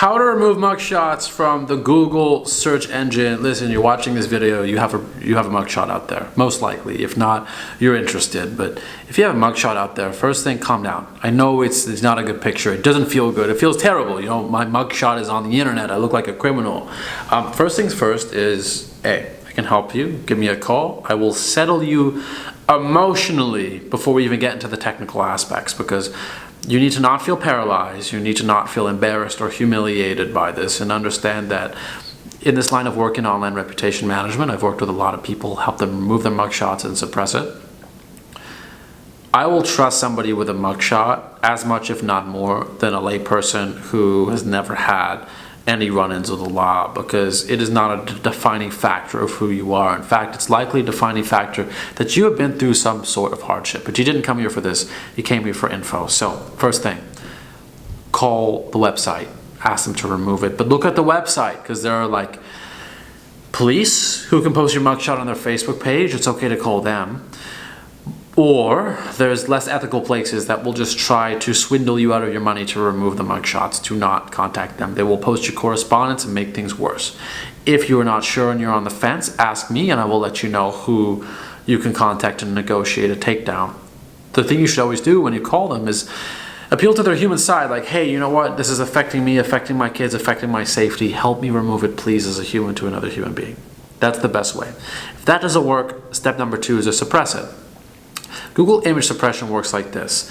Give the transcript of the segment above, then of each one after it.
How to remove mugshots from the Google search engine. Listen, you're watching this video, you have a mugshot out there, most likely. If not, you're interested. But if you have a mugshot out there, first thing, calm down. I know it's not a good picture. It doesn't feel good. It feels terrible. You know, my mugshot is on the internet. I look like a criminal. First things first is, hey, I can help you. Give me a call. I will settle you emotionally before we even get into the technical aspects, because you need to not feel paralyzed. You need to not feel embarrassed or humiliated by this, and understand that in this line of work in online reputation management, I've worked with a lot of people, help them remove their mugshots and suppress it. I will trust somebody with a mugshot as much, if not more, than a layperson who has never had any run-ins with the law, because it is not a defining factor of who you are. In fact, it's likely a defining factor that you have been through some sort of hardship, but you didn't come here for this, you came here for info. So first thing, call the website, ask them to remove it, but look at the website, because there are like police who can post your mugshot on their Facebook page. It's okay to call them. Or there's less ethical places that will just try to swindle you out of your money to remove the mugshots. Do not contact them. They will post your correspondence and make things worse. If you are not sure and you're on the fence, ask me and I will let you know who you can contact and negotiate a takedown. The thing you should always do when you call them is appeal to their human side, like, hey, you know what, this is affecting me, affecting my kids, affecting my safety. Help me remove it, please, as a human to another human being. That's the best way. If that doesn't work, step number 2 is to suppress it. Google image suppression works like this.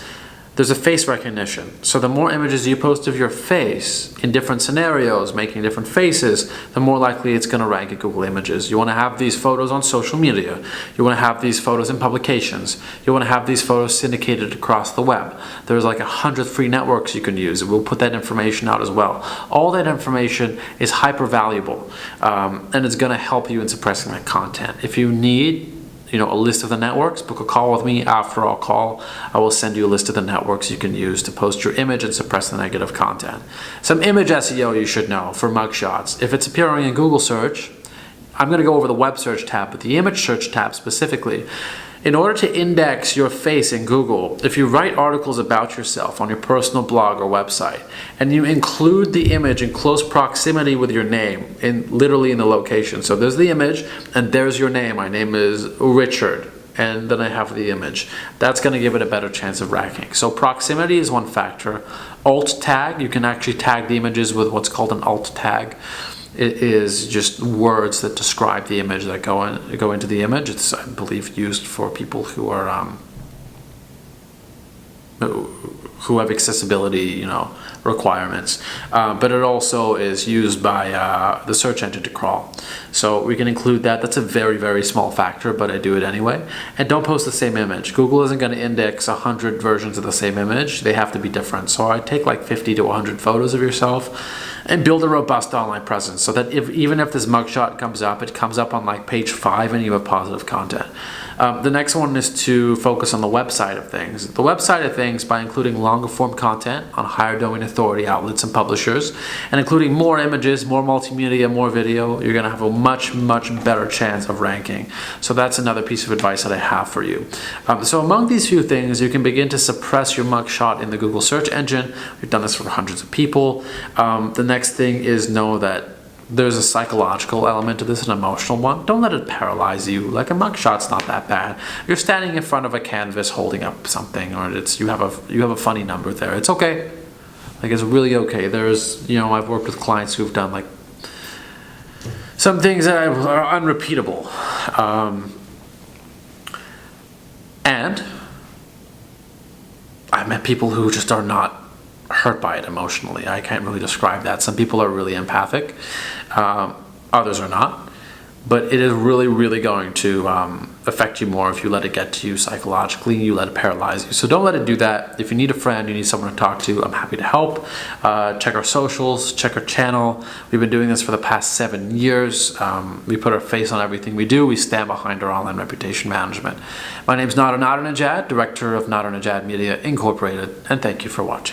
There's a face recognition. So the more images you post of your face in different scenarios, making different faces, the more likely it's going to rank at Google Images. You want to have these photos on social media. You want to have these photos in publications. You want to have these photos syndicated across the web. There's like 100 free networks you can use. We'll put that information out as well. All that information is hyper valuable, and it's going to help you in suppressing that content. If you need a list of the networks, book a call with me. After our call, I will send you a list of the networks you can use to post your image and suppress the negative content. Some image SEO you should know for mugshots. If it's appearing in Google search, I'm going to go over the web search tab, but the image search tab specifically. In order to index your face in Google, if you write articles about yourself on your personal blog or website, and you include the image in close proximity with your name, literally in the location. So there's the image, and there's your name. My name is Richard, and then I have the image. That's going to give it a better chance of ranking. So proximity is one factor. Alt tag, you can actually tag the images with what's called an alt tag. It is just words that describe the image that go into the image. It's, I believe, used for people who are who have accessibility, requirements. But it also is used by the search engine to crawl. So we can include that. That's a very, very small factor, but I do it anyway. And don't post the same image. Google isn't going to index 100 versions of the same image. They have to be different. So I take like 50 to 100 photos of yourself and build a robust online presence, so that even if this mugshot comes up, it comes up on like page 5 and you have positive content. The next one is to focus on the website of things. The website of things, by including longer form content on higher domain authority outlets and publishers, and including more images, more multimedia, more video, you're going to have a much, much better chance of ranking. So that's another piece of advice that I have for you. So among these few things, you can begin to suppress your mugshot in the Google search engine. We've done this for hundreds of people. The next thing is know that there's a psychological element to this, an emotional one. Don't let it paralyze you. Like, a mugshot's not that bad. You're standing in front of a canvas holding up something, or you have a funny number there. It's okay. Like, it's really okay. There's, I've worked with clients who've done like some things that are unrepeatable. And I've met people who just are not hurt by it emotionally. I can't really describe that. Some people are really empathic, others are not, but it is really, really going to affect you more if you let it get to you psychologically, you let it paralyze you. So don't let it do that. If you need a friend, you need someone to talk to, I'm happy to help. Check our socials, check our channel. We've been doing this for the past 7 years. We put our face on everything we do. We stand behind our online reputation management. My name is Nader Nadernejad, Director of Nadernejad Media Incorporated, and thank you for watching.